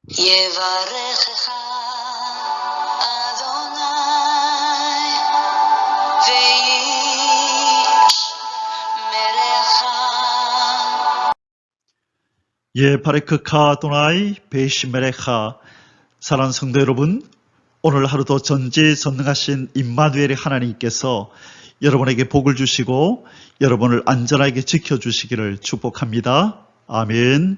יברכך אדוני וישמרך. 바레크카 아도나이 베이시메레카. 사랑하는 성도 여러분, 오늘 하루도 전지전능하신 임마누엘의 하나님께서 여러분에게 복을 주시고 여러분을 안전하게 지켜주시기를 축복합니다. 아멘.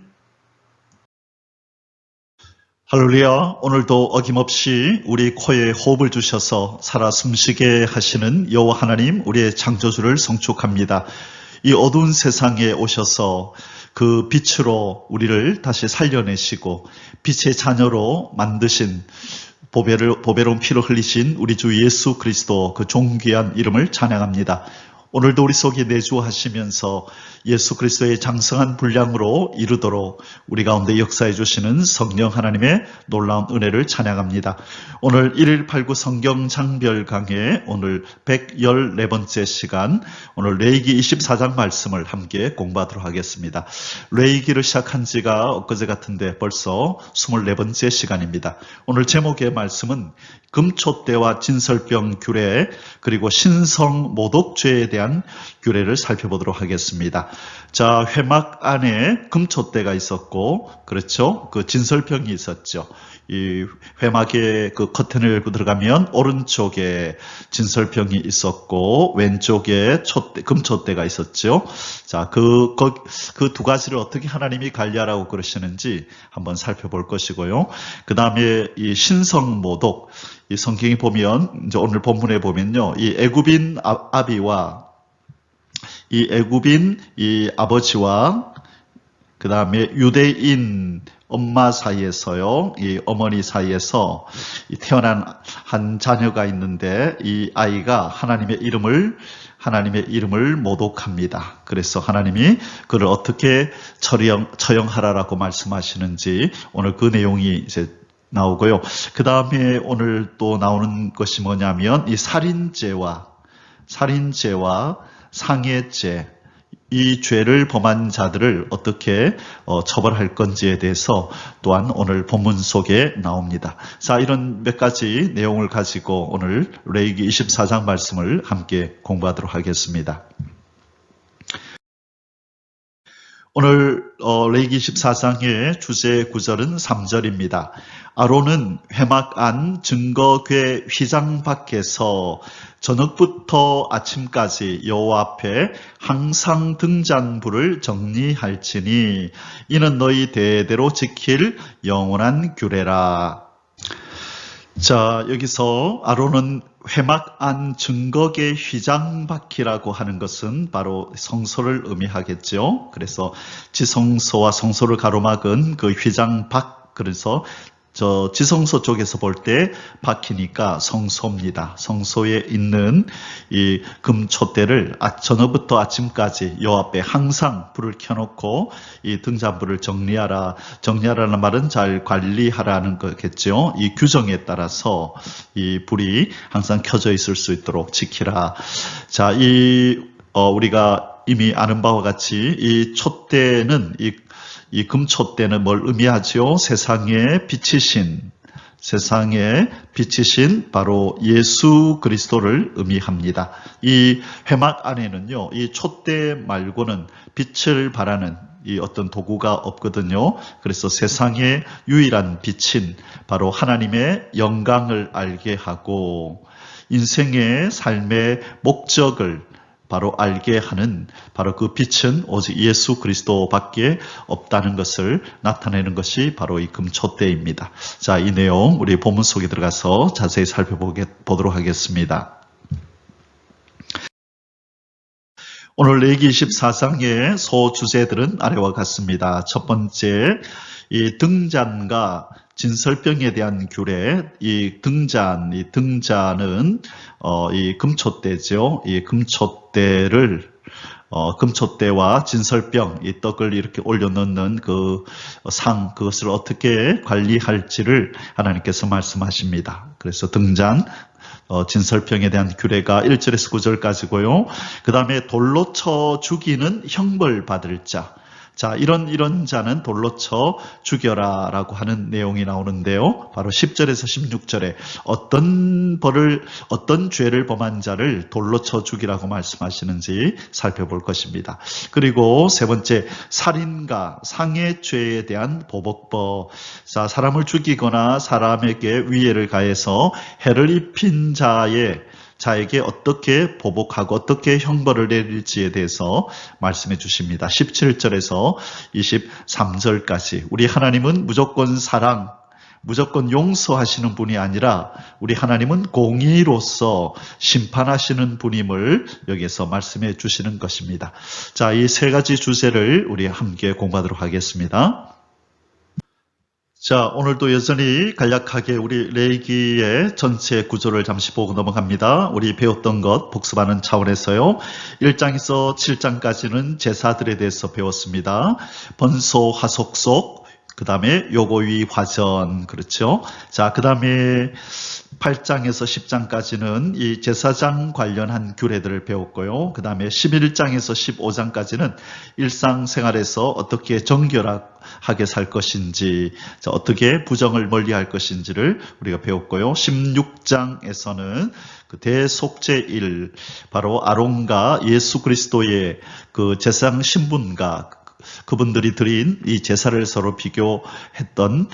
할렐루야. 오늘도 어김없이 우리 코에 호흡을 주셔서 살아 숨쉬게 하시는 여호와 하나님, 우리의 창조주를 송축합니다. 이 어두운 세상에 오셔서 그 빛으로 우리를 다시 살려내시고 빛의 자녀로 만드신 보배로운 피를 흘리신 우리 주 예수 그리스도 그 존귀한 이름을 찬양합니다. 오늘도 우리 속에 내주하시면서 예수 그리스도의 장성한 분량으로 이루도록 우리 가운데 역사해 주시는 성령 하나님의 놀라운 은혜를 찬양합니다. 오늘 1.189 성경 장별 강의 오늘 114번째 시간, 오늘 레위기 24장 말씀을 함께 공부하도록 하겠습니다. 레위기를 시작한 지가 엊그제 같은데 벌써 24번째 시간입니다. 오늘 제목의 말씀은 금촛대와 진설병 규례, 그리고 신성 모독죄에 대한 규례를 살펴보도록 하겠습니다. 자, 회막 안에 금촛대가 있었고, 그렇죠? 그 진설병이 있었죠. 이 회막에 그 커튼을 열고 들어가면 오른쪽에 진설병이 있었고 왼쪽에 금촛대가 있었죠. 자, 그 두 가지를 어떻게 하나님이 관리하라고 그러시는지 한번 살펴볼 것이고요. 그 다음에 이 신성모독, 이 성경에 보면 이제 오늘 본문에 보면요, 이 애굽인 아비와 이 애굽인 이 아버지와 그 다음에 유대인 엄마 사이에서요, 이 어머니 사이에서 태어난 한 자녀가 있는데 이 아이가 하나님의 이름을 모독합니다. 그래서 하나님이 그를 어떻게 처형하라라고 말씀하시는지 오늘 그 내용이 이제 나오고요. 그 다음에 오늘 또 나오는 것이 뭐냐면 이 살인죄와 상해죄, 이 죄를 범한 자들을 어떻게 처벌할 건지에 대해서 또한 오늘 본문 속에 나옵니다. 자, 이런 몇 가지 내용을 가지고 오늘 레위기 24장 말씀을 함께 공부하도록 하겠습니다. 오늘 레위기 14장의 주제 구절은 3절입니다. 아론은 회막 안 증거궤 휘장 밖에서 저녁부터 아침까지 여호와 앞에 항상 등잔불을 정리할지니 이는 너희 대대로 지킬 영원한 규례라. 자, 여기서 아론은 회막 안 증거궤 휘장 밖이라고 하는 것은 바로 성소를 의미하겠죠. 그래서 지성소와 성소를 가로막은 그 휘장 밖, 그래서 저 지성소 쪽에서 볼 때 밖이니까 성소입니다. 성소에 있는 이 금촛대를 저녁부터 아침까지 여호와 앞에 항상 불을 켜놓고 이 등잔불을 정리하라는 말은 잘 관리하라는 거겠죠. 이 규정에 따라서 이 불이 항상 켜져 있을 수 있도록 지키라. 자, 우리가 이미 아는 바와 같이 이 촛대는 이 금촛대는 뭘 의미하죠? 세상에 비치신 바로 예수 그리스도를 의미합니다. 이 회막 안에는요, 이 촛대 말고는 빛을 발하는 이 어떤 도구가 없거든요. 그래서 세상의 유일한 빛인 바로 하나님의 영광을 알게 하고 인생의 삶의 목적을 바로 알게 하는 바로 그 빛은 오직 예수 그리스도밖에 없다는 것을 나타내는 것이 바로 이 금촛대입니다. 자, 이 내용 우리 본문 속에 들어가서 자세히 살펴보도록 하겠습니다. 오늘 레위기 24장의 소주제들은 아래와 같습니다. 첫 번째, 이 등잔과 진설병에 대한 규례. 이 등잔은 이 금촛대죠. 이 금촛대와 진설병, 이 떡을 이렇게 올려놓는 그 그것을 어떻게 관리할지를 하나님께서 말씀하십니다. 그래서 등잔, 진설병에 대한 규례가 1절에서 9절까지고요. 그 다음에 돌로 쳐 죽이는 형벌 받을 자. 자, 이런 자는 돌로 쳐 죽여라 라고 하는 내용이 나오는데요. 바로 10절에서 16절에 어떤 죄를 범한 자를 돌로 쳐 죽이라고 말씀하시는지 살펴볼 것입니다. 그리고 세 번째, 살인과 상해죄에 대한 보복법. 자, 사람을 죽이거나 사람에게 위해를 가해서 해를 입힌 자에게 어떻게 보복하고 어떻게 형벌을 내릴지에 대해서 말씀해 주십니다. 17절에서 23절까지 우리 하나님은 무조건 사랑, 무조건 용서하시는 분이 아니라 우리 하나님은 공의로서 심판하시는 분임을 여기서 말씀해 주시는 것입니다. 자, 이 세 가지 주제를 우리 함께 공부하도록 하겠습니다. 자, 오늘도 여전히 간략하게 우리 레위기의 전체 구조를 잠시 보고 넘어갑니다. 우리 배웠던 것 복습하는 차원에서요. 1장에서 7장까지는 제사들에 대해서 배웠습니다. 번소, 화속속, 그 다음에 요고위, 화전, 그렇죠? 자, 그 다음에 8장에서 10장까지는 이 제사장 관련한 규례들을 배웠고요. 그 다음에 11장에서 15장까지는 일상생활에서 어떻게 정결하게 살 것인지, 어떻게 부정을 멀리할 것인지를 우리가 배웠고요. 16장에서는 그 대속죄일, 바로 아론과 예수 그리스도의 그 제사장 신분과 그분들이 드린 이 제사를 서로 비교했던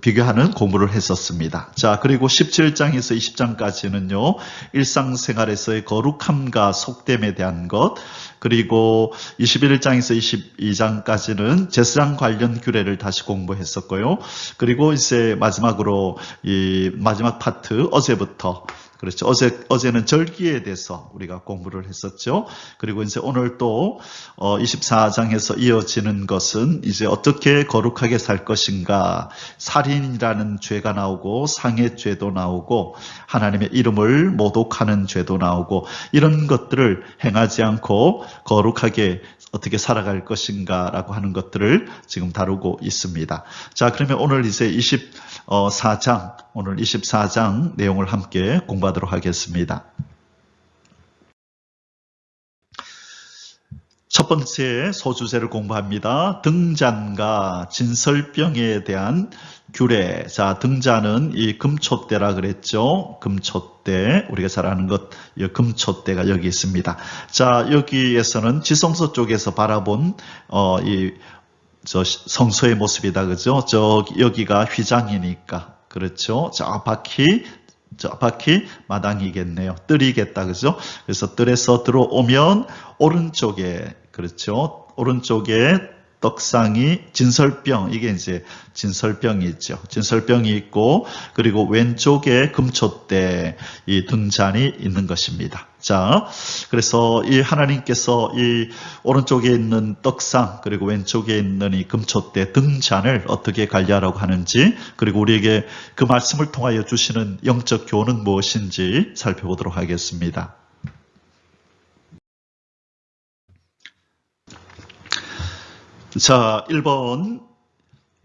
비교하는 공부를 했었습니다. 자, 그리고 17장에서 20장까지는요. 일상생활에서의 거룩함과 속됨에 대한 것, 그리고 21장에서 22장까지는 제사장 관련 규례를 다시 공부했었고요. 그리고 이제 마지막으로 이 마지막 파트 어제부터, 그렇죠. 어제는 절기에 대해서 우리가 공부를 했었죠. 그리고 이제 오늘 또 24장에서 이어지는 것은 이제 어떻게 거룩하게 살 것인가. 살인이라는 죄가 나오고 상해죄도 나오고 하나님의 이름을 모독하는 죄도 나오고 이런 것들을 행하지 않고 거룩하게 어떻게 살아갈 것인가라고 하는 것들을 지금 다루고 있습니다. 자, 그러면 오늘 이제 24장 내용을 함께 공부하도록 하겠습니다. 첫 번째 소주제를 공부합니다. 등잔과 진설병에 대한 규례. 자, 등잔은 이 금촛대라 그랬죠. 금촛대, 우리가 잘 아는 것, 이 금촛대가 여기 있습니다. 자, 여기에서는 지성소 쪽에서 바라본 성소의 모습이다, 그죠? 여기가 휘장이니까, 그렇죠? 저 바퀴 마당이겠네요. 뜰이겠다, 그죠? 그래서 뜰에서 들어오면 오른쪽에, 그렇죠? 오른쪽에 떡상이 진설병, 이게 이제 진설병이 있죠. 진설병이 있고, 그리고 왼쪽에 금촛대, 이 등잔이 있는 것입니다. 자, 그래서 이 하나님께서 이 오른쪽에 있는 떡상, 그리고 왼쪽에 있는 이 금촛대 등잔을 어떻게 관리하라고 하는지, 그리고 우리에게 그 말씀을 통하여 주시는 영적 교훈은 무엇인지 살펴보도록 하겠습니다. 자, 1번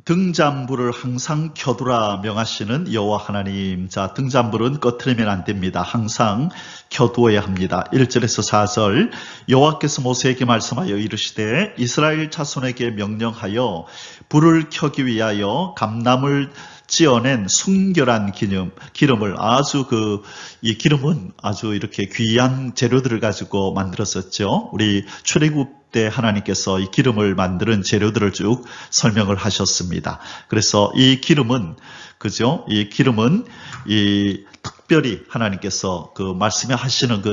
등잔불을 항상 켜두라 명하시는 여호와 하나님. 자, 등잔불은 꺼트리면 안 됩니다. 항상 켜두어야 합니다. 1절에서 4절 여호와께서 모세에게 말씀하여 이르시되 이스라엘 자손에게 명령하여 불을 켜기 위하여 감람을 찌어낸 순결한 기름을 이 기름은 아주 이렇게 귀한 재료들을 가지고 만들었었죠. 우리 출애굽 때 하나님께서 이 기름을 만드는 재료들을 쭉 설명을 하셨습니다. 그래서 이 기름은, 그죠? 이 기름은 특별히 하나님께서 그 말씀에 하시는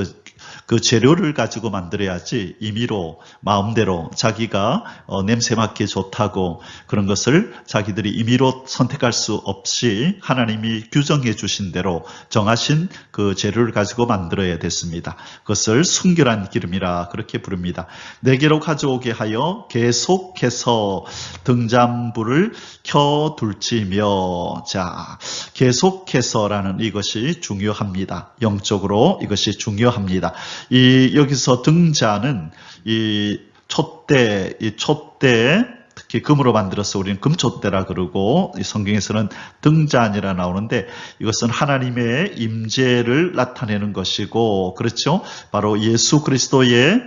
그 재료를 가지고 만들어야지 임의로 마음대로 자기가 냄새 맡기 좋다고 그런 것을 자기들이 임의로 선택할 수 없이 하나님이 규정해 주신 대로 정하신 그 재료를 가지고 만들어야 됐습니다. 그것을 순결한 기름이라 그렇게 부릅니다. 내게로 가져오게 하여 계속해서 등잔불을 켜둘지며. 자, 계속해서라는 이것이 중요합니다. 영적으로 이것이 중요합니다. 여기서 등잔은 이 촛대, 특히 금으로 만들어서 우리는 금촛대라 그러고 이 성경에서는 등잔이라 나오는데 이것은 하나님의 임재를 나타내는 것이고, 그렇죠? 바로 예수 그리스도의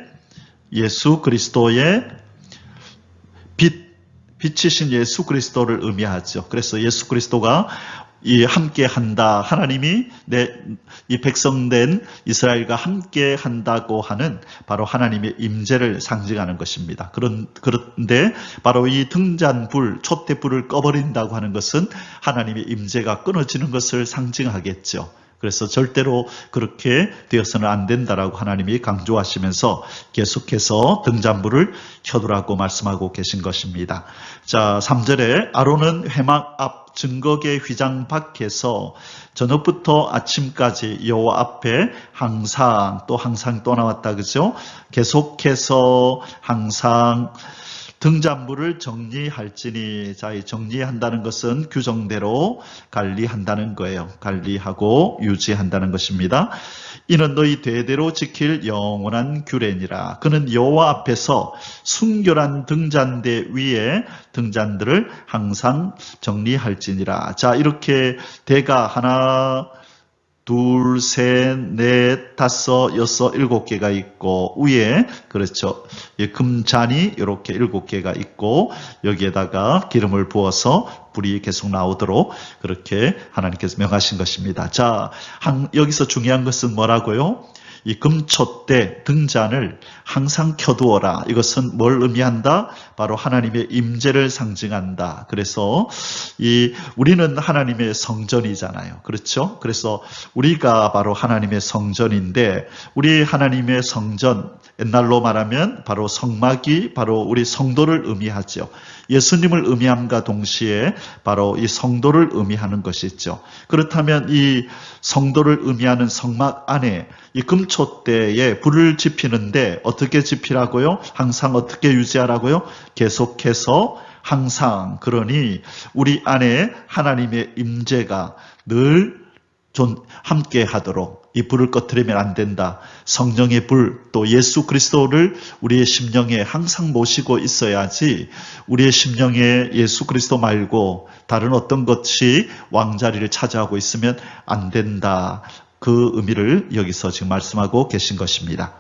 빛이신 예수 그리스도를 의미하죠. 그래서 예수 그리스도가 이 함께 한다. 하나님이 이 백성된 이스라엘과 함께 한다고 하는 바로 하나님의 임재를 상징하는 것입니다. 그런데 바로 이 등잔불, 촛대불을 꺼버린다고 하는 것은 하나님의 임재가 끊어지는 것을 상징하겠죠. 그래서 절대로 그렇게 되어서는 안 된다라고 하나님이 강조하시면서 계속해서 등잔불을 켜두라고 말씀하고 계신 것입니다. 자, 3절에 아론은 회막 앞 증거계 휘장 밖에서 저녁부터 아침까지 여호와 앞에 항상 또 나왔다 그죠? 계속해서 항상 등잔불을 정리할지니, 자, 이 정리한다는 것은 규정대로 관리한다는 거예요. 관리하고 유지한다는 것입니다. 이는 너희 대대로 지킬 영원한 규례니라. 그는 여호와 앞에서 순결한 등잔대 위에 등잔들을 항상 정리할지니라. 자, 이렇게 대가 하나, 둘, 셋, 넷, 다섯, 여섯, 7개가 있고 위에 그렇죠. 금잔이 이렇게 7개가 있고 여기에다가 기름을 부어서 불이 계속 나오도록 그렇게 하나님께서 명하신 것입니다. 자, 여기서 중요한 것은 뭐라고요? 이 금촛대 등잔을 항상 켜두어라. 이것은 뭘 의미한다? 바로 하나님의 임재를 상징한다. 그래서 우리는 하나님의 성전이잖아요. 그렇죠? 그래서 우리가 바로 하나님의 성전인데, 우리 하나님의 성전, 옛날로 말하면 바로 성막이 바로 우리 성도를 의미하죠. 예수님을 의미함과 동시에 바로 이 성도를 의미하는 것이죠. 그렇다면 이 성도를 의미하는 성막 안에 이 금촛대에 불을 지피는데 어떻게 지피라고요? 항상 어떻게 유지하라고요? 계속해서 항상. 그러니 우리 안에 하나님의 임재가 늘 함께 하도록 이 불을 꺼뜨리면 안 된다. 성령의 불, 또 예수 그리스도를 우리의 심령에 항상 모시고 있어야지 우리의 심령에 예수 그리스도 말고 다른 어떤 것이 왕자리를 차지하고 있으면 안 된다. 그 의미를 여기서 지금 말씀하고 계신 것입니다.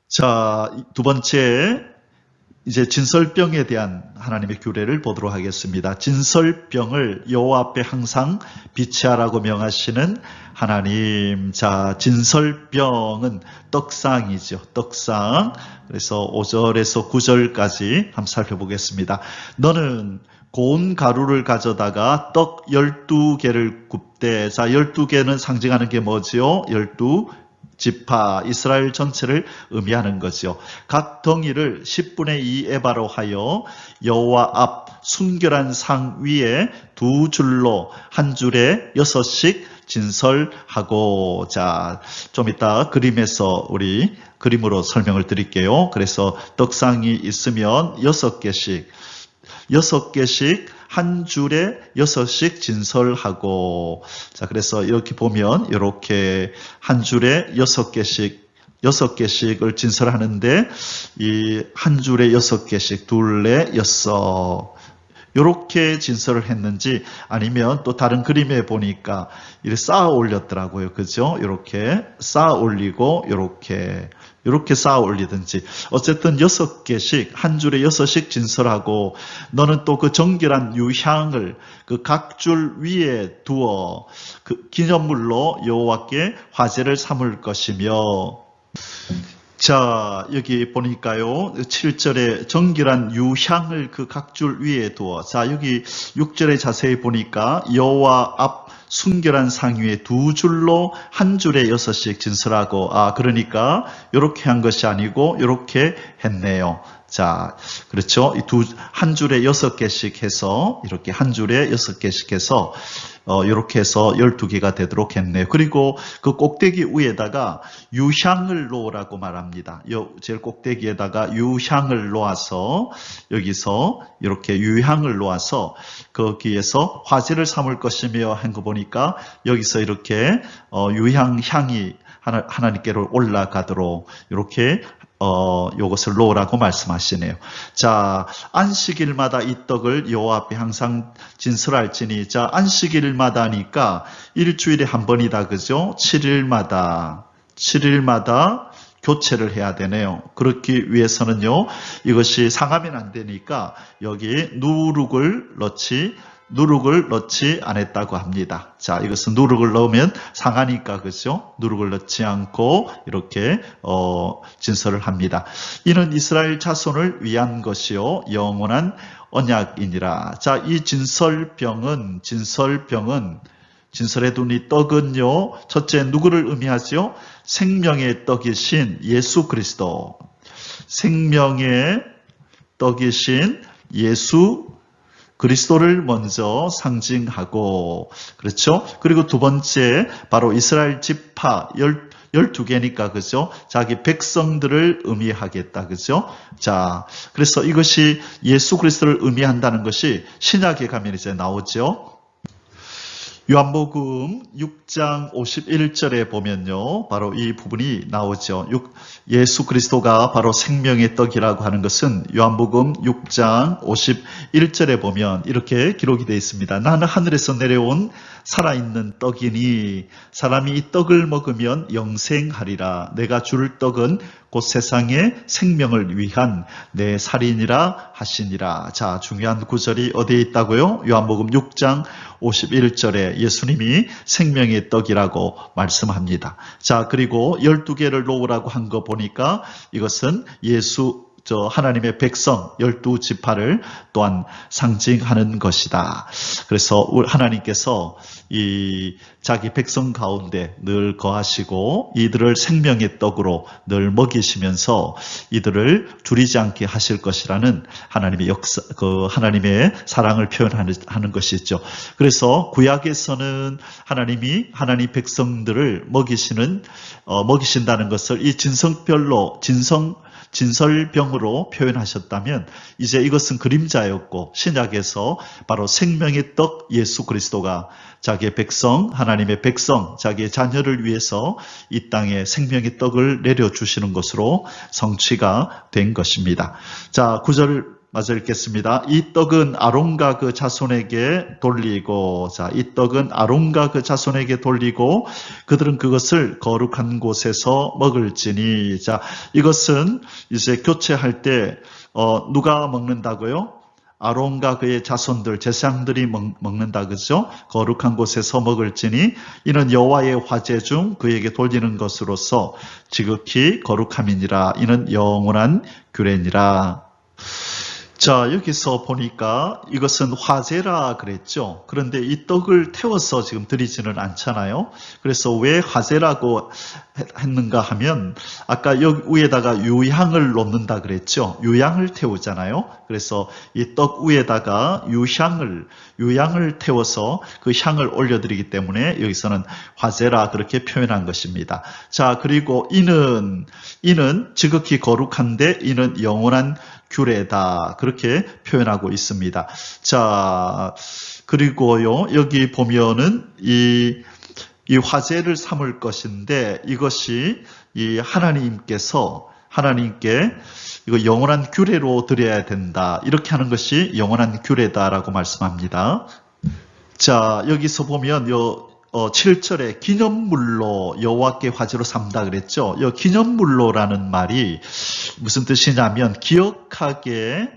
자, 두 번째, 이제 진설병에 대한 하나님의 규례를 보도록 하겠습니다. 진설병을 여호와 앞에 항상 비치하라고 명하시는 하나님. 자, 진설병은 떡상이죠. 떡상. 그래서 5절에서 9절까지 한번 살펴보겠습니다. 너는 고운 가루를 가져다가 떡 12개를 굽되, 자, 12개는 상징하는 게 뭐지요? 12지파, 이스라엘 전체를 의미하는 거죠. 각 덩이를 10분의 2 에바로 하여 여호와 앞 순결한 상 위에 2줄로 한 줄에 6씩 진설하고. 자, 좀 이따 그림에서 우리 그림으로 설명을 드릴게요. 그래서 떡상이 있으면 6개씩 한 줄에 6씩 진설하고. 자, 그래서 이렇게 보면 이렇게 한 줄에 6개씩을 진설하는데 이 한 줄에 6개씩 둘레 6 이렇게 진설을 했는지, 아니면 또 다른 그림에 보니까 이렇게 쌓아 올렸더라고요. 그죠? 이렇게 쌓아 올리고 이렇게 쌓아 올리든지, 어쨌든 6개씩 한 줄에 6씩 진설하고, 너는 또 그 정결한 유향을 그 각 줄 위에 두어 그 기념물로 여호와께 화제를 삼을 것이며. 자, 여기 보니까요, 7절에 정결한 유향을 그 각 줄 위에 두어. 자, 여기 6절에 자세히 보니까 여호와 앞 순결한 상 위에 2줄로 한 줄에 6씩 진설하고. 그러니까 이렇게 한 것이 아니고 이렇게 했네요. 자, 그렇죠. 한 줄에 6개씩 해서, 이렇게 한 줄에 6개씩 해서 이렇게 해서 12개가 되도록 했네요. 그리고 그 꼭대기 위에다가 유향을 놓으라고 말합니다. 제일 꼭대기에다가 유향을 놓아서, 여기서 이렇게 유향을 놓아서 거기에서 화제를 삼을 것이며 한 거 보니까 여기서 이렇게 유향향이 하나님께로 올라가도록 이렇게 요것을 놓으라고 말씀하시네요. 자, 안식일마다 이 떡을 여호와 앞에 항상 진설할지니. 자, 안식일마다니까 일주일에 한 번이다. 그죠? 7일마다 교체를 해야 되네요. 그렇기 위해서는요, 이것이 상하면 안 되니까 여기 누룩을 넣지 않았다고 합니다. 자, 이것은 누룩을 넣으면 상하니까, 그죠? 누룩을 넣지 않고 이렇게 진설을 합니다. 이는 이스라엘 자손을 위한 것이요 영원한 언약이니라. 자, 이 진설병은 진설에 둔 이 떡은요, 첫째 누구를 의미하죠? 생명의 떡이신 예수 그리스도. 생명의 떡이신 예수 그리스도를 먼저 상징하고, 그렇죠? 그리고 두 번째, 바로 이스라엘 지파 12개니까, 그죠? 자기 백성들을 의미하겠다, 그죠? 자, 그래서 이것이 예수 그리스도를 의미한다는 것이 신약에 가면 이제 나오죠. 요한복음 6장 51절에 보면요, 바로 이 부분이 나오죠. 예수 그리스도가 바로 생명의 떡이라고 하는 것은 요한복음 6장 51절에 보면 이렇게 기록이 되어 있습니다. 나는 하늘에서 내려온 살아있는 떡이니 사람이 이 떡을 먹으면 영생하리라. 내가 줄 떡은 곧 세상의 생명을 위한 내 살이니라 하시니라. 자, 중요한 구절이 어디에 있다고요? 요한복음 6장 51절에 예수님이 생명의 떡이라고 말씀합니다. 자, 그리고 12개를 놓으라고 한 거 보니까 이것은 하나님의 백성 12지파를 또한 상징하는 것이다. 그래서 하나님께서 이 자기 백성 가운데 늘 거하시고 이들을 생명의 떡으로 늘 먹이시면서 이들을 줄이지 않게 하실 것이라는 하나님의 하나님의 사랑을 표현하는 것이죠. 그래서 구약에서는 하나님이 하나님 백성들을 먹이신다는 것을 이 진설병으로 표현하셨다면 이제 이것은 그림자였고 신약에서 바로 생명의 떡 예수 그리스도가 자기의 백성, 하나님의 백성, 자기의 자녀를 위해서 이 땅에 생명의 떡을 내려주시는 것으로 성취가 된 것입니다. 자, 9절 마저 읽겠습니다. 이 떡은 아론과 그 자손에게 돌리고, 자, 이 떡은 아론과 그 자손에게 돌리고, 그들은 그것을 거룩한 곳에서 먹을지니, 자, 이것은 이제 교체할 때, 누가 먹는다고요? 아론과 그의 자손들, 제사장들이 먹는다, 그죠? 거룩한 곳에서 먹을지니, 이는 여호와의 화제 중 그에게 돌리는 것으로서 지극히 거룩함이니라. 이는 영원한 규례니라. 자, 여기서 보니까 이것은 화제라 그랬죠. 그런데 이 떡을 태워서 지금 드리지는 않잖아요. 그래서 왜 화제라고 했는가 하면 아까 여기 위에다가 유향을 놓는다 그랬죠. 유향을 태우잖아요. 그래서 이 떡 위에다가 유향을 태워서 그 향을 올려드리기 때문에 여기서는 화제라 그렇게 표현한 것입니다. 자, 그리고 이는 지극히 거룩한데 이는 영원한 규례다. 그렇게 표현하고 있습니다. 자, 그리고요, 여기 보면은 이 화제를 삼을 것인데 이것이 이 하나님께 이거 영원한 규례로 드려야 된다. 이렇게 하는 것이 영원한 규례다라고 말씀합니다. 자, 여기서 보면 7절에 기념물로 여호와께 화제로 삼다 그랬죠. 이 기념물로라는 말이 무슨 뜻이냐면 기억하게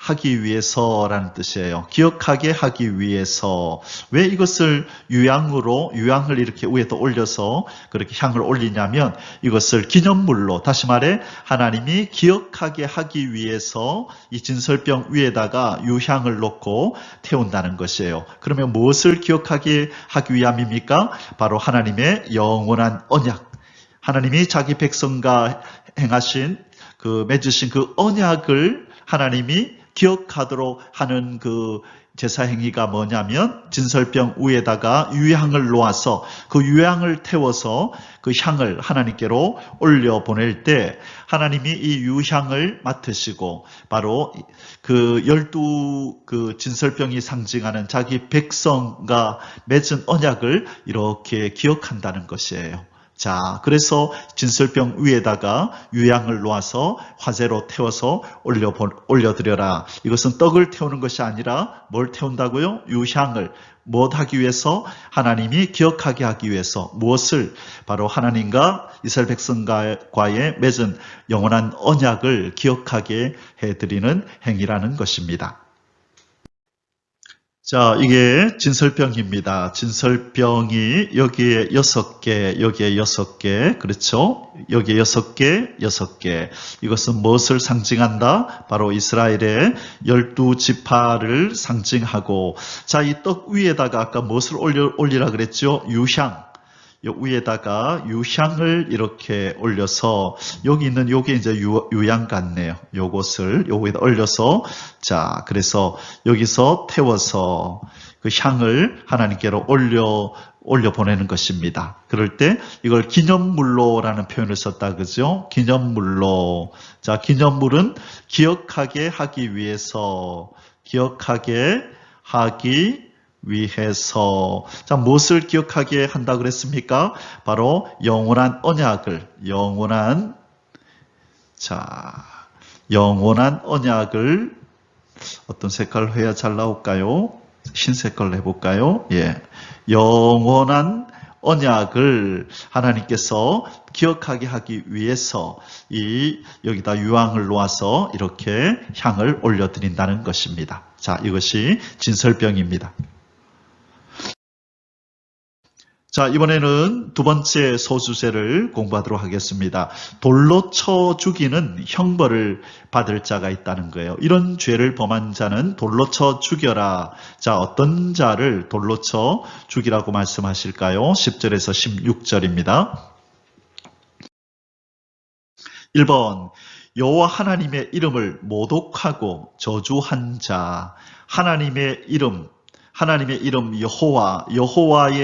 하기 위해서라는 뜻이에요. 기억하게 하기 위해서. 왜 이것을 유향을 이렇게 위에다 올려서 그렇게 향을 올리냐면 이것을 기념물로, 다시 말해 하나님이 기억하게 하기 위해서 이 진설병 위에다가 유향을 놓고 태운다는 것이에요. 그러면 무엇을 기억하게 하기 위함입니까? 바로 하나님의 영원한 언약. 하나님이 자기 백성과 맺으신 그 언약을 하나님이 기억하도록 하는 그 제사 행위가 뭐냐면 진설병 위에다가 유향을 놓아서 그 유향을 태워서 그 향을 하나님께로 올려 보낼 때 하나님이 이 유향을 맡으시고 바로 그 12 진설병이 상징하는 자기 백성과 맺은 언약을 이렇게 기억한다는 것이에요. 자, 그래서 진설병 위에다가 유향을 놓아서 화재로 태워서 올려드려라. 이것은 떡을 태우는 것이 아니라 뭘 태운다고요? 유향을. 무엇하기 위해서? 하나님이 기억하게 하기 위해서. 무엇을? 바로 하나님과 이스라엘 백성과의 맺은 영원한 언약을 기억하게 해드리는 행위라는 것입니다. 자, 이게 진설병입니다. 진설병이 여기에 6개, 여기에 6개, 그렇죠? 여기에 6개, 6개. 이것은 무엇을 상징한다? 바로 이스라엘의 12지파를 상징하고, 자, 이 떡 위에다가 아까 무엇을 올리라 그랬죠? 유향. 요 위에다가 유향을 이렇게 올려서 여기 있는 요게 이제 유향 같네요. 요것을 여기다 올려서 자 그래서 여기서 태워서 그 향을 하나님께로 올려 보내는 것입니다. 그럴 때 이걸 기념물로라는 표현을 썼다 그죠? 기념물로. 자 기념물은 기억하게 하기 위해서 자, 무엇을 기억하게 한다 그랬습니까? 바로 영원한 언약을, 영원한 언약을 어떤 색깔로 해야 잘 나올까요? 흰색깔로 해볼까요? 예. 영원한 언약을 하나님께서 기억하게 하기 위해서 여기다 유황을 놓아서 이렇게 향을 올려드린다는 것입니다. 자, 이것이 진설병입니다. 자, 이번에는 두 번째 소수제를 공부하도록 하겠습니다. 돌로 쳐 죽이는 형벌을 받을 자가 있다는 거예요. 이런 죄를 범한 자는 돌로 쳐 죽여라. 자, 어떤 자를 돌로 쳐 죽이라고 말씀하실까요? 10절에서 16절입니다. 1번, 여호와 하나님의 이름을 모독하고 저주한 자. 하나님의 이름 여호와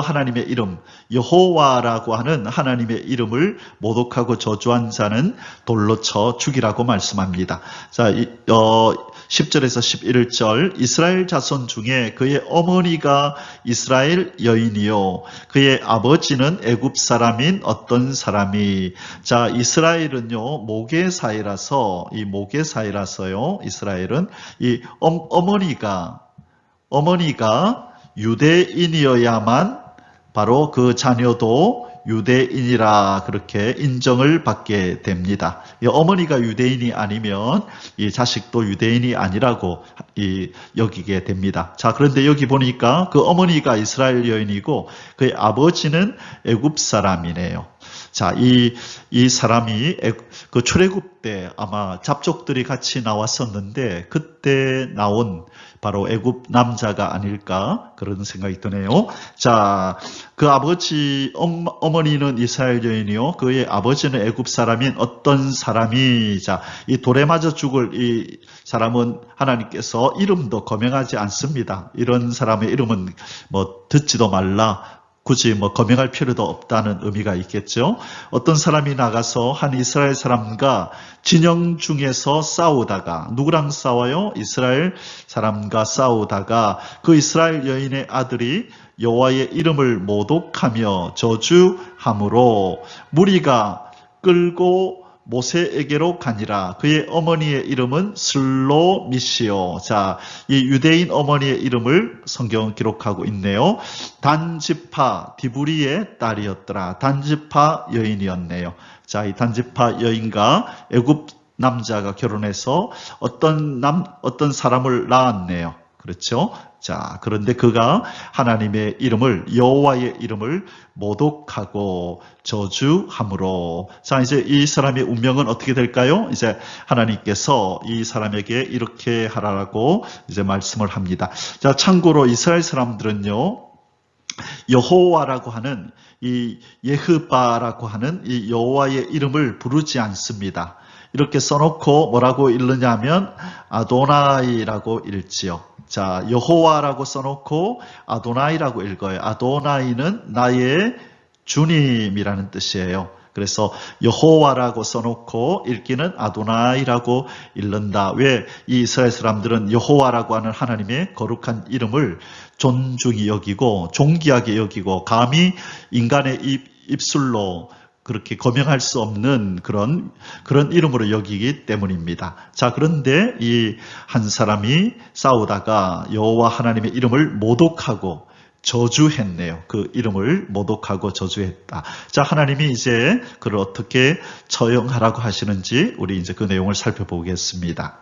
하나님의 이름, 여호와라고 하는 하나님의 이름을 모독하고 저주한 자는 돌로 쳐 죽이라고 말씀합니다. 자, 10절에서 11절 이스라엘 자손 중에 그의 어머니가 이스라엘 여인이요 그의 아버지는 애굽 사람인 어떤 사람이 자 이스라엘은요 모계사이라서요 이스라엘은 이 어머니가 유대인이어야만 바로 그 자녀도 유대인이라 그렇게 인정을 받게 됩니다. 어머니가 유대인이 아니면 이 자식도 유대인이 아니라고 여기게 됩니다. 자, 그런데 여기 보니까 그 어머니가 이스라엘 여인이고 그의 아버지는 애굽 사람이네요. 자, 이 사람이 그 출애굽 때 아마 잡족들이 같이 나왔었는데 그때 나온 바로 애굽 남자가 아닐까 그런 생각이 드네요. 자, 그 어머니는 이스라엘 여인이요. 그의 아버지는 애굽 사람인 어떤 사람이 자, 이 돌에 맞아 죽을 이 사람은 하나님께서 이름도 거명하지 않습니다. 이런 사람의 이름은 뭐 듣지도 말라. 굳이 거명할 필요도 없다는 의미가 있겠죠. 어떤 사람이 나가서 한 이스라엘 사람과 진영 중에서 싸우다가 누구랑 싸워요? 이스라엘 사람과 싸우다가 그 이스라엘 여인의 아들이 여호와의 이름을 모독하며 저주함으로 무리가 끌고 모세에게로 가니라. 그의 어머니의 이름은 슬로미시요. 자, 이 유대인 어머니의 이름을 성경은 기록하고 있네요. 단지파 디브리의 딸이었더라. 단지파 여인이었네요. 자, 이 단지파 여인과 애굽 남자가 결혼해서 어떤 사람을 낳았네요. 그렇죠? 자, 그런데 그가 하나님의 이름을 여호와의 이름을 모독하고 저주함으로 자, 이제 이 사람의 운명은 어떻게 될까요? 이제 하나님께서 이 사람에게 이렇게 하라고 이제 말씀을 합니다. 자, 참고로 이스라엘 사람들은요. 여호와라고 하는 이 예흐바라고 하는 이 여호와의 이름을 부르지 않습니다. 이렇게 써놓고 뭐라고 읽느냐면 아도나이라고 읽지요. 자, 여호와라고 써놓고 아도나이라고 읽어요. 아도나이는 나의 주님이라는 뜻이에요. 그래서 여호와라고 써놓고 읽기는 아도나이라고 읽는다. 왜? 이 이스라엘 사람들은 여호와라고 하는 하나님의 거룩한 이름을 존중히 여기고 존귀하게 여기고 감히 인간의 입술로 그렇게 거명할 수 없는 그런 이름으로 여기기 때문입니다. 자, 그런데 이 한 사람이 싸우다가 여호와 하나님의 이름을 모독하고 저주했네요. 그 이름을 모독하고 저주했다. 자, 하나님이 이제 그를 어떻게 처형하라고 하시는지 우리 이제 그 내용을 살펴보겠습니다.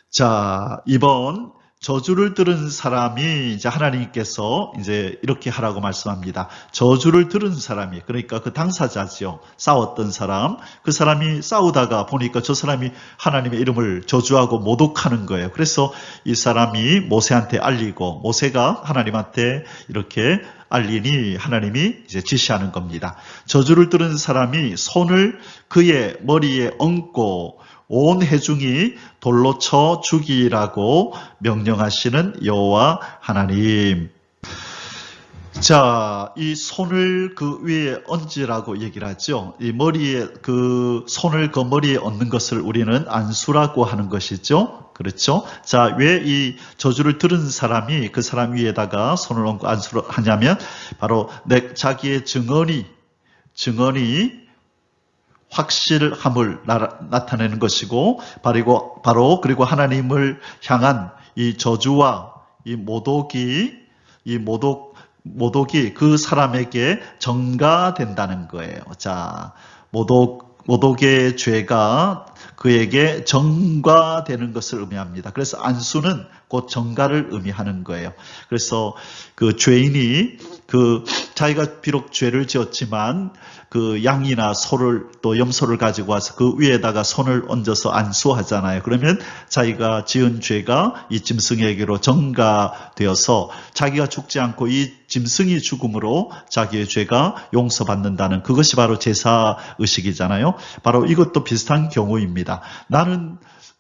자, 이번 저주를 들은 사람이 이제 하나님께서 이제 이렇게 하라고 말씀합니다. 저주를 들은 사람이, 그러니까 그 당사자죠. 싸웠던 사람, 그 사람이 싸우다가 보니까 저 사람이 하나님의 이름을 저주하고 모독하는 거예요. 그래서 이 사람이 모세한테 알리고 모세가 하나님한테 이렇게 알리니 하나님이 이제 지시하는 겁니다. 저주를 들은 사람이 손을 그의 머리에 얹고 온 회중이 돌로 쳐 죽이라고 명령하시는 여호와 하나님. 자, 이 손을 그 위에 얹으라고 얘기를 하죠. 이 머리에 그 손을 그 머리에 얹는 것을 우리는 안수라고 하는 것이죠. 그렇죠? 자, 왜 이 저주를 들은 사람이 그 사람 위에다가 손을 얹고 안수를 하냐면 바로 자기의 증언이 확실함을 나타내는 것이고, 그리고 하나님을 향한 이 저주와 이 모독이 그 사람에게 전가된다는 거예요. 자, 모독의 죄가 그에게 전가되는 것을 의미합니다. 그래서 안수는 곧 전가를 의미하는 거예요. 그래서 그 죄인이 자기가 비록 죄를 지었지만 그 양이나 소를 또 염소를 가지고 와서 그 위에다가 손을 얹어서 안수하잖아요. 그러면 자기가 지은 죄가 이 짐승에게로 전가되어서 자기가 죽지 않고 이 짐승이 죽음으로 자기의 죄가 용서받는다는 그것이 바로 제사 의식이잖아요. 바로 이것도 비슷한 경우입니다.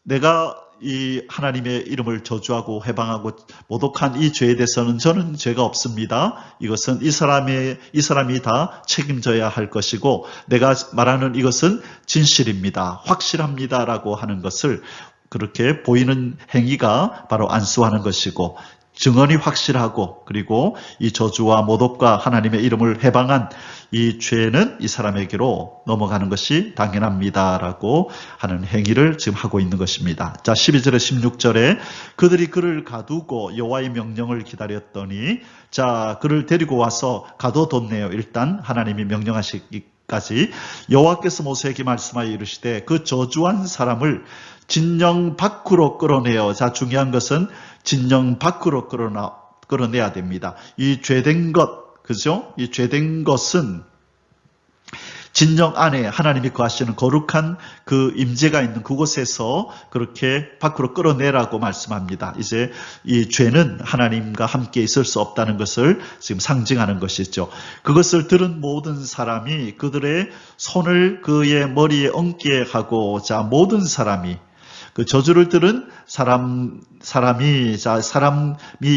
내가 이 하나님의 이름을 저주하고 해방하고 모독한 이 죄에 대해서는 저는 죄가 없습니다. 이것은 이 사람이 다 책임져야 할 것이고 내가 말하는 이것은 진실입니다. 확실합니다라고 하는 것을 그렇게 보이는 행위가 바로 안수하는 것이고 증언이 확실하고 그리고 이 저주와 모독과 하나님의 이름을 해방한 이 죄는 이 사람에게로 넘어가는 것이 당연합니다라고 하는 행위를 지금 하고 있는 것입니다. 자, 12절에 16절에 그들이 그를 가두고 여호와의 명령을 기다렸더니 자, 그를 데리고 와서 가둬뒀네요. 일단 하나님이 명령하시기까지 여호와께서 모세에게 말씀하여 이르시되 그 저주한 사람을 진영 밖으로 끌어내어. 자, 중요한 것은 진영 밖으로 끌어내야 됩니다. 이 죄된 것, 그죠? 이 죄된 것은 진영 안에 하나님이 거하시는 거룩한 그 임재가 있는 그곳에서 그렇게 밖으로 끌어내라고 말씀합니다. 이제 이 죄는 하나님과 함께 있을 수 없다는 것을 지금 상징하는 것이죠. 그것을 들은 모든 사람이 그들의 손을 그의 머리에 얹게 하고, 자, 모든 사람이 그 저주를 들은 사람이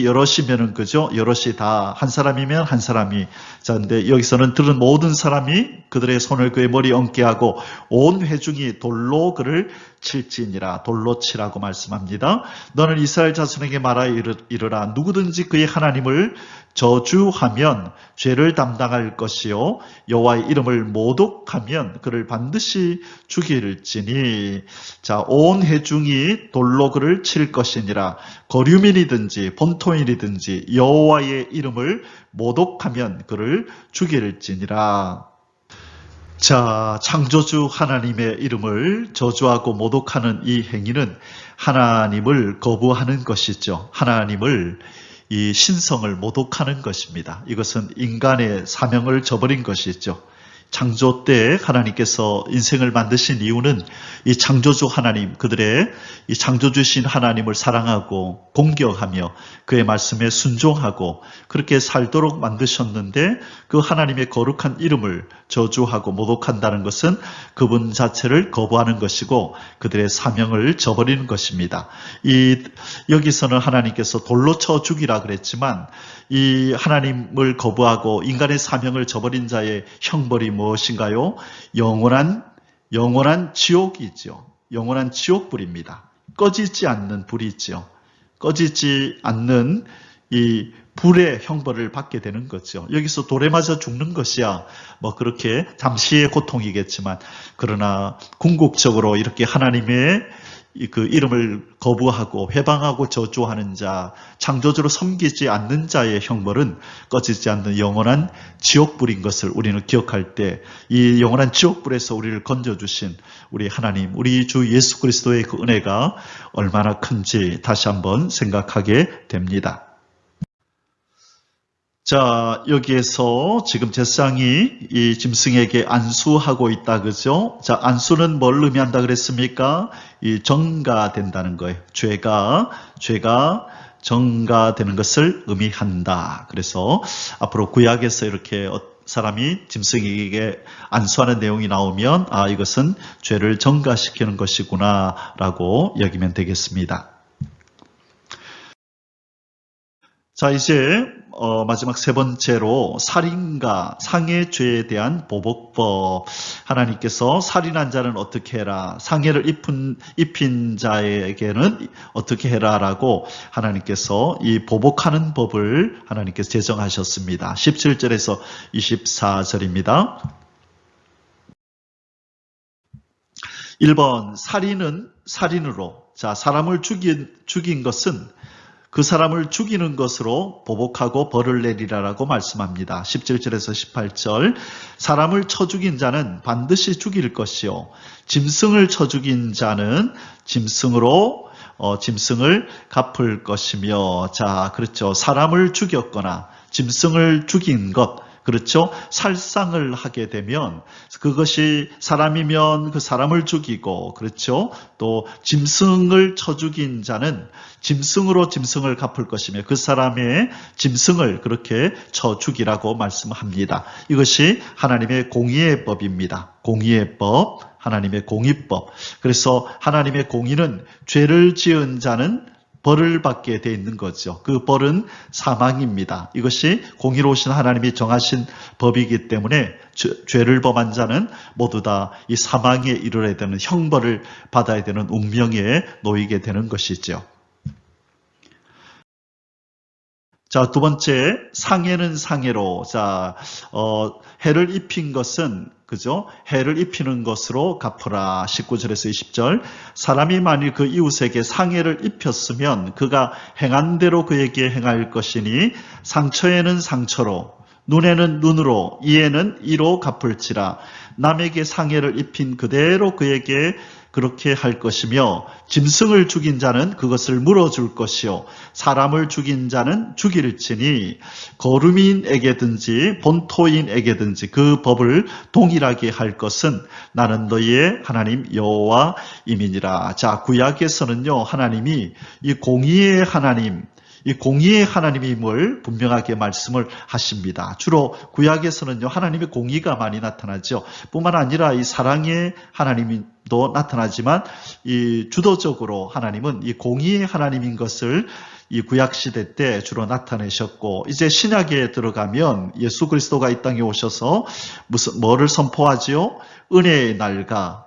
여럿이면은 그죠? 여럿이 다 한 사람이면 한 사람이. 자, 근데 여기서는 들은 모든 사람이 그들의 손을 그의 머리에 얹게 하고 온 회중이 돌로 그를 칠지니라. 돌로 치라고 말씀합니다. 너는 이스라엘 자손에게 말하여 이르라. 누구든지 그의 하나님을 저주하면 죄를 담당할 것이요 여호와의 이름을 모독하면 그를 반드시 죽일지니. 자, 온 회중이 돌로 그를 칠 것이니라. 거류민이든지 본토인이든지 여호와의 이름을 모독하면 그를 죽일지니라. 자, 창조주 하나님의 이름을 저주하고 모독하는 이 행위는 하나님을 거부하는 것이죠. 하나님을 이 신성을 모독하는 것입니다. 이것은 인간의 사명을 저버린 것이죠. 창조 때 하나님께서 인생을 만드신 이유는 이 창조주 하나님, 그들의 이 창조주신 하나님을 사랑하고 공경하며 그의 말씀에 순종하고 그렇게 살도록 만드셨는데 그 하나님의 거룩한 이름을 저주하고 모독한다는 것은 그분 자체를 거부하는 것이고 그들의 사명을 저버리는 것입니다. 여기서는 하나님께서 돌로 쳐 죽이라 그랬지만 이 하나님을 거부하고 인간의 사명을 저버린 자의 형벌이 무엇인가요? 영원한 지옥이죠. 영원한 지옥불입니다. 꺼지지 않는 불이죠. 꺼지지 않는 이 불의 형벌을 받게 되는 거죠. 여기서 돌에 맞아 죽는 것이야 뭐 그렇게 잠시의 고통이겠지만, 그러나 궁극적으로 이렇게 하나님의 그 이름을 거부하고 회방하고 저주하는 자, 창조주로 섬기지 않는 자의 형벌은 꺼지지 않는 영원한 지옥불인 것을 우리는 기억할 때, 이 영원한 지옥불에서 우리를 건져주신 우리 하나님, 우리 주 예수 그리스도의 그 은혜가 얼마나 큰지 다시 한번 생각하게 됩니다. 자, 여기에서 지금 제사장이 이 짐승에게 안수하고 있다, 그죠? 자, 안수는 뭘 의미한다 그랬습니까? 이 정가된다는 거예요. 죄가 정가되는 것을 의미한다. 그래서 앞으로 구약에서 이렇게 사람이 짐승에게 안수하는 내용이 나오면, 아, 이것은 죄를 정가시키는 것이구나 라고 여기면 되겠습니다. 자, 이제 마지막 세 번째로 살인과 상해죄에 대한 보복법. 하나님께서 살인한 자는 어떻게 해라, 상해를 입힌 자에게는 어떻게 해라라고 하나님께서 이 보복하는 법을 하나님께서 제정하셨습니다. 17절에서 24절입니다. 1번, 살인은 살인으로. 자, 사람을 죽인 것은 그 사람을 죽이는 것으로 보복하고 벌을 내리라라고 말씀합니다. 17절에서 18절, 사람을 쳐 죽인 자는 반드시 죽일 것이요, 짐승을 쳐 죽인 자는 짐승으로 짐승을 갚을 것이며. 자, 그렇죠. 사람을 죽였거나 짐승을 죽인 것, 그렇죠. 살상을 하게 되면 그것이 사람이면 그 사람을 죽이고, 그렇죠. 또 짐승을 쳐 죽인 자는 짐승으로 짐승을 갚을 것이며 그 사람의 짐승을 그렇게 쳐 죽이라고 말씀합니다. 이것이 하나님의 공의의 법입니다. 공의의 법, 하나님의 공의법. 그래서 하나님의 공의는 죄를 지은 자는 벌을 받게 돼 있는 거죠. 그 벌은 사망입니다. 이것이 공의로우신 하나님이 정하신 법이기 때문에 죄를 범한 자는 모두 다 이 사망에 이르러야 되는 형벌을 받아야 되는 운명에 놓이게 되는 것이죠. 자, 두 번째, 상해는 상해로. 자, 해를 입힌 것은, 그죠? 해를 입히는 것으로 갚으라. 19절에서 20절. 사람이 만일 그 이웃에게 상해를 입혔으면 그가 행한 대로 그에게 행할 것이니, 상처에는 상처로, 눈에는 눈으로, 이에는 이로 갚을지라. 남에게 상해를 입힌 그대로 그에게 그렇게 할 것이며, 짐승을 죽인 자는 그것을 물어줄 것이요, 사람을 죽인 자는 죽일지니, 거루민에게든지 본토인에게든지 그 법을 동일하게 할 것은 나는 너희의 하나님 여호와임이니라. 자, 구약에서는요, 하나님이 이 공의의 하나님, 이 공의의 하나님임을 분명하게 말씀을 하십니다. 주로 구약에서는요, 하나님의 공의가 많이 나타나죠. 뿐만 아니라 이 사랑의 하나님도 나타나지만, 이 주도적으로 하나님은 이 공의의 하나님인 것을 이 구약시대 때 주로 나타내셨고, 이제 신약에 들어가면 예수 그리스도가 이 땅에 오셔서 뭐를 선포하지요? 은혜의 날과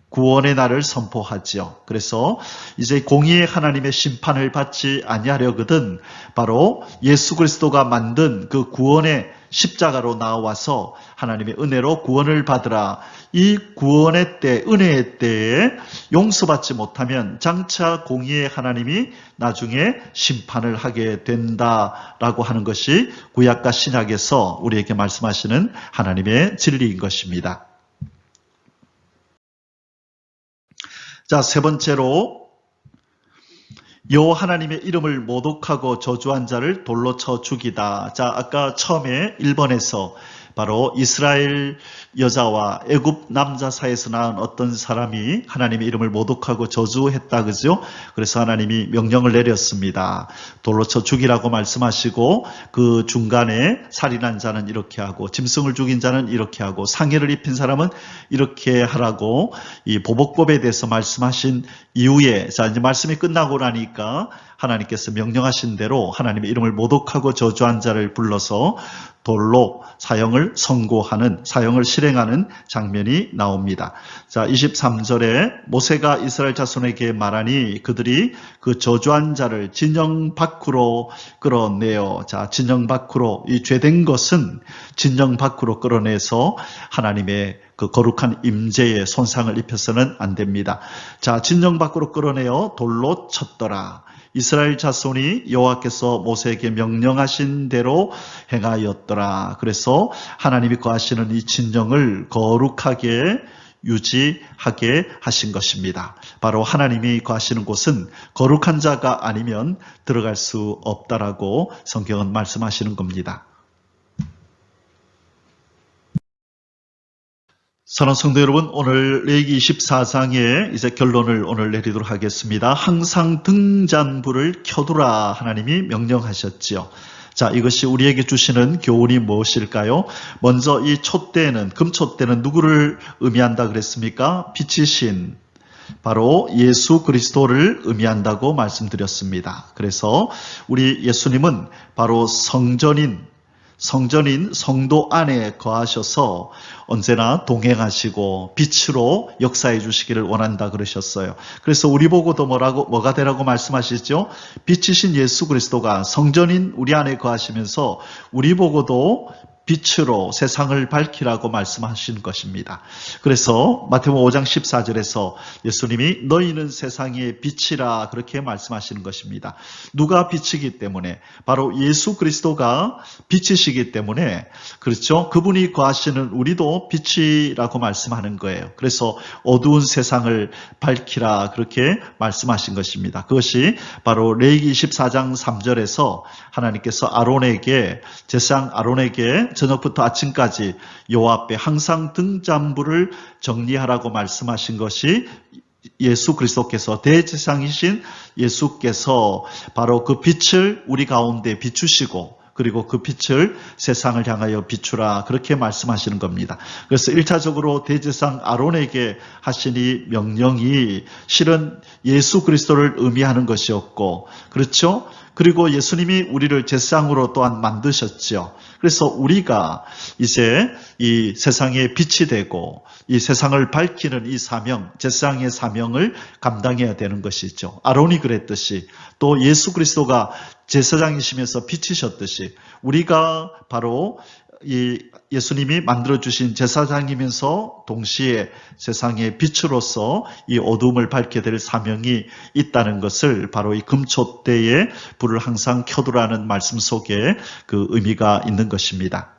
구원의 날을 선포하지요. 그래서 이제 공의의 하나님의 심판을 받지 아니하려거든 바로 예수 그리스도가 만든 그 구원의 십자가로 나와서 하나님의 은혜로 구원을 받으라. 이 구원의 때, 은혜의 때에 용서받지 못하면 장차 공의의 하나님이 나중에 심판을 하게 된다라고 하는 것이 구약과 신약에서 우리에게 말씀하시는 하나님의 진리인 것입니다. 자, 세 번째로 여호와 하나님의 이름을 모독하고 저주한 자를 돌로 쳐 죽이다. 자, 아까 처음에 1번에서 바로 이스라엘 여자와 애굽 남자 사이에서 낳은 어떤 사람이 하나님의 이름을 모독하고 저주했다, 그죠? 그래서 하나님이 명령을 내렸습니다. 돌로 쳐 죽이라고 말씀하시고, 그 중간에 살인한 자는 이렇게 하고, 짐승을 죽인 자는 이렇게 하고, 상해를 입힌 사람은 이렇게 하라고 이 보복법에 대해서 말씀하신 이후에, 자, 이제 말씀이 끝나고 나니까 하나님께서 명령하신 대로 하나님의 이름을 모독하고 저주한 자를 불러서 돌로 사형을 선고하는, 사형을 실행하는 장면이 나옵니다. 자, 23절에 모세가 이스라엘 자손에게 말하니 그들이 그 저주한 자를 진영 밖으로 끌어내어, 자, 진영 밖으로, 이 죄된 것은 진영 밖으로 끌어내서 하나님의 그 거룩한 임재에 손상을 입혀서는 안 됩니다. 자, 진영 밖으로 끌어내어 돌로 쳤더라. 이스라엘 자손이 여호와께서 모세에게 명령하신 대로 행하였더라. 그래서 하나님이 거하시는 이 진영을 거룩하게 유지하게 하신 것입니다. 바로 하나님이 거하시는 곳은 거룩한 자가 아니면 들어갈 수 없다라고 성경은 말씀하시는 겁니다. 사랑하는 성도 여러분, 오늘 레위기 24장의 이제 결론을 오늘 내리도록 하겠습니다. 항상 등잔불을 켜두라 하나님이 명령하셨지요. 자, 이것이 우리에게 주시는 교훈이 무엇일까요? 먼저 이 촛대는, 금촛대는 누구를 의미한다 그랬습니까? 빛이신 바로 예수 그리스도를 의미한다고 말씀드렸습니다. 그래서 우리 예수님은 바로 성전인 성도 안에 거하셔서 언제나 동행하시고 빛으로 역사해 주시기를 원한다 그러셨어요. 그래서 우리 보고도 뭐가 되라고 말씀하시죠? 빛이신 예수 그리스도가 성전인 우리 안에 거하시면서 우리 보고도 빛으로 세상을 밝히라고 말씀하신 것입니다. 그래서 마태복음 5장 14절에서 예수님이 너희는 세상의 빛이라 그렇게 말씀하시는 것입니다. 누가 빛이기 때문에? 바로 예수 그리스도가 빛이시기 때문에, 그렇죠? 그분이 거하시는 우리도 빛이라고 말씀하는 거예요. 그래서 어두운 세상을 밝히라 그렇게 말씀하신 것입니다. 그것이 바로 레위기 24장 3절에서 하나님께서 제사장 아론에게 저녁부터 아침까지 여호와 앞에 항상 등잔불을 정리하라고 말씀하신 것이 예수 그리스도께서, 대제사장이신 예수께서 바로 그 빛을 우리 가운데 비추시고 그리고 그 빛을 세상을 향하여 비추라 그렇게 말씀하시는 겁니다. 그래서 1차적으로 대제사장 아론에게 하신 이 명령이 실은 예수 그리스도를 의미하는 것이었고, 그렇죠? 그리고 예수님이 우리를 제사장으로 또한 만드셨죠. 그래서 우리가 이제 이 세상의 빛이 되고 이 세상을 밝히는 이 사명, 제사장의 사명을 감당해야 되는 것이죠. 아론이 그랬듯이 또 예수 그리스도가 제사장이시면서 빛이셨듯이 우리가 바로 이 예수님이 만들어주신 제사장이면서 동시에 세상의 빛으로서 이 어둠을 밝게 될 사명이 있다는 것을 바로 이 금촛대에 불을 항상 켜두라는 말씀 속에 그 의미가 있는 것입니다.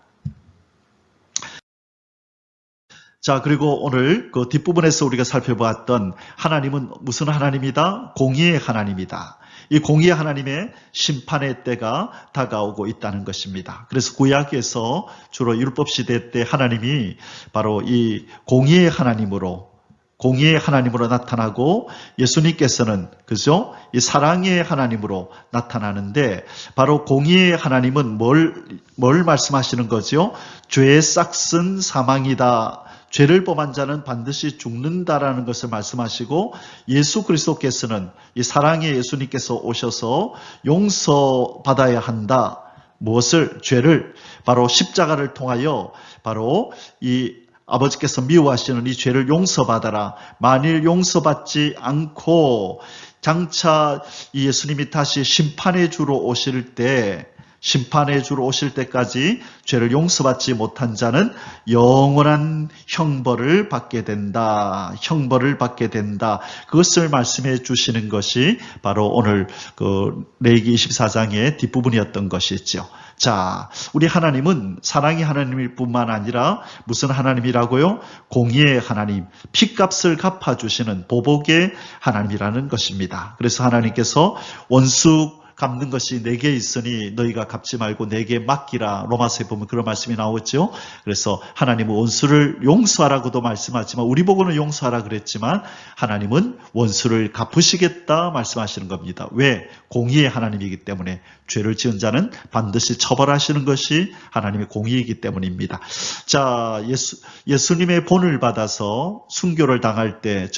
자, 그리고 오늘 그 뒷부분에서 우리가 살펴보았던 하나님은 무슨 하나님이다? 공의의 하나님이다. 이 공의의 하나님의 심판의 때가 다가오고 있다는 것입니다. 그래서 구약에서 주로 율법 시대 때 하나님이 바로 이 공의의 하나님으로 나타나고 예수님께서는 그죠? 이 사랑의 하나님으로 나타나는데 바로 공의의 하나님은 뭘 말씀하시는 거죠? 죄의 싹은 사망이다. 죄를 범한 자는 반드시 죽는다라는 것을 말씀하시고 예수 그리스도께서는 이 사랑의 예수님께서 오셔서 용서받아야 한다. 무엇을? 죄를 바로 십자가를 통하여 바로 이 아버지께서 미워하시는 이 죄를 용서받아라. 만일 용서받지 않고 장차 이 예수님이 다시 심판의 주로 오실 때까지 죄를 용서받지 못한 자는 영원한 형벌을 받게 된다. 그것을 말씀해 주시는 것이 바로 오늘 그 레위기 24장의 뒷부분이었던 것이죠. 자, 우리 하나님은 사랑의 하나님일 뿐만 아니라 무슨 하나님이라고요? 공의의 하나님, 핏값을 갚아주시는 보복의 하나님이라는 것입니다. 그래서 하나님께서 원수 갚는 것이 내게 있으니 너희가 갚지 말고 내게 맡기라. 로마서에 보면 그런 말씀이 나오죠. 그래서 하나님은 원수를 용서하라고도 말씀하지만 우리 보고는 용서하라 그랬지만 하나님은 원수를 갚으시겠다 말씀하시는 겁니다. 왜? 공의의 하나님이기 때문에 죄를 지은 자는 반드시 처벌하시는 것이 하나님의 공의이기 때문입니다. 자, 예수님의 본을 받아서 순교를 당할 때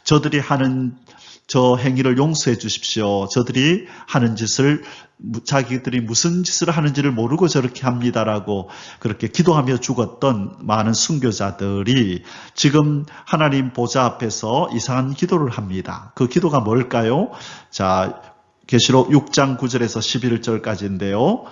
저들이 하는 저 행위를 용서해 주십시오. 저들이 하는 짓을 자기들이 무슨 짓을 하는지를 모르고 저렇게 합니다라고 그렇게 기도하며 죽었던 많은 순교자들이 지금 하나님 보좌 앞에서 이상한 기도를 합니다. 그 기도가 뭘까요? 자, 계시록 6장 9절에서 11절까지인데요.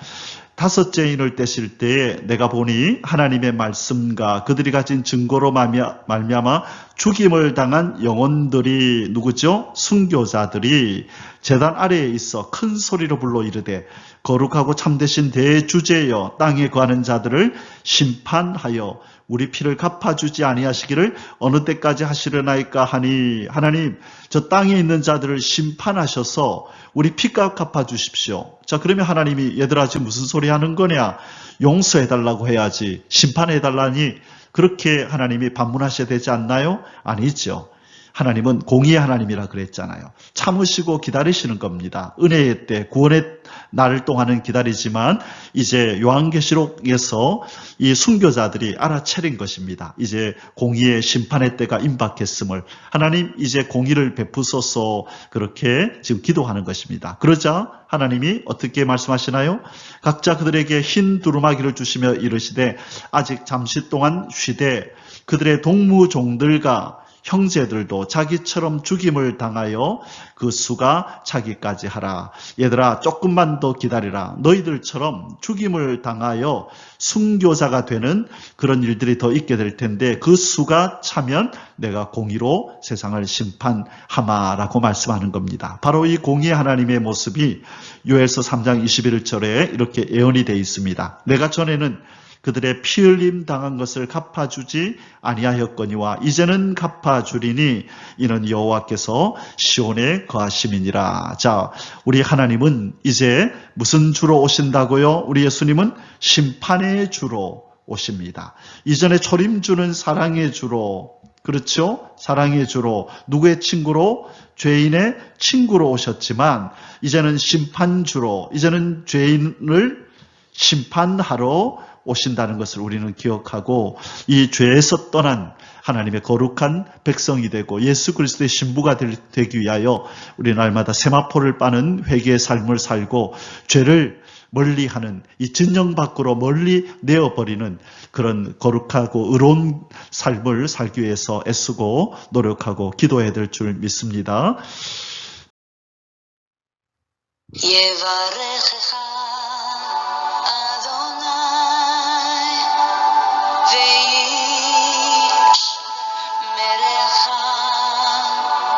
다섯째 인을 떼실 때에 내가 보니 하나님의 말씀과 그들이 가진 증거로 말미암아 죽임을 당한 영혼들이 누구죠? 순교자들이 제단 아래에 있어 큰 소리로 불러 이르되 거룩하고 참되신 대주제여 땅에 거하는 자들을 심판하여 우리 피를 갚아주지 아니하시기를 어느 때까지 하시려나이까 하니 하나님 저 땅에 있는 자들을 심판하셔서 우리 피값 갚아주십시오. 자, 그러면 하나님이 얘들아 지금 무슨 소리 하는 거냐? 용서해달라고 해야지 심판해달라니 그렇게 하나님이 반문하셔야 되지 않나요? 아니죠. 하나님은 공의의 하나님이라 그랬잖아요. 참으시고 기다리시는 겁니다. 은혜의 때, 구원의 날 동안은 기다리지만 이제 요한계시록에서 이 순교자들이 알아차린 것입니다. 이제 공의의 심판의 때가 임박했음을 하나님 이제 공의를 베푸소서 그렇게 지금 기도하는 것입니다. 그러자 하나님이 어떻게 말씀하시나요? 각자 그들에게 흰 두루마기를 주시며 이르시되 아직 잠시 동안 쉬되 그들의 동무종들과 형제들도 자기처럼 죽임을 당하여 그 수가 차기까지 하라. 얘들아 조금만 더 기다리라. 너희들처럼 죽임을 당하여 순교자가 되는 그런 일들이 더 있게 될 텐데 그 수가 차면 내가 공의로 세상을 심판하마라고 말씀하는 겁니다. 바로 이 공의의 하나님의 모습이 요엘서 3장 21절에 이렇게 예언이 되어 있습니다. 내가 전에는 그들의 피 흘림 당한 것을 갚아주지 아니하였거니와 이제는 갚아주리니 이는 여호와께서 시온에 거하심이니라. 자, 우리 하나님은 이제 무슨 주로 오신다고요? 우리 예수님은 심판의 주로 오십니다. 이전에 초림주는 사랑의 주로, 그렇죠? 사랑의 주로, 누구의 친구로? 죄인의 친구로 오셨지만 이제는 심판주로, 이제는 죄인을 심판하러 오신다는 것을 우리는 기억하고 이 죄에서 떠난 하나님의 거룩한 백성이 되고 예수 그리스도의 신부가 되기 위하여 우리 날마다 세마포를 빠는 회개의 삶을 살고 죄를 멀리하는 이 진영 밖으로 멀리 내어버리는 그런 거룩하고 의로운 삶을 살기 위해서 애쓰고 노력하고 기도해야 될 줄 믿습니다. יברך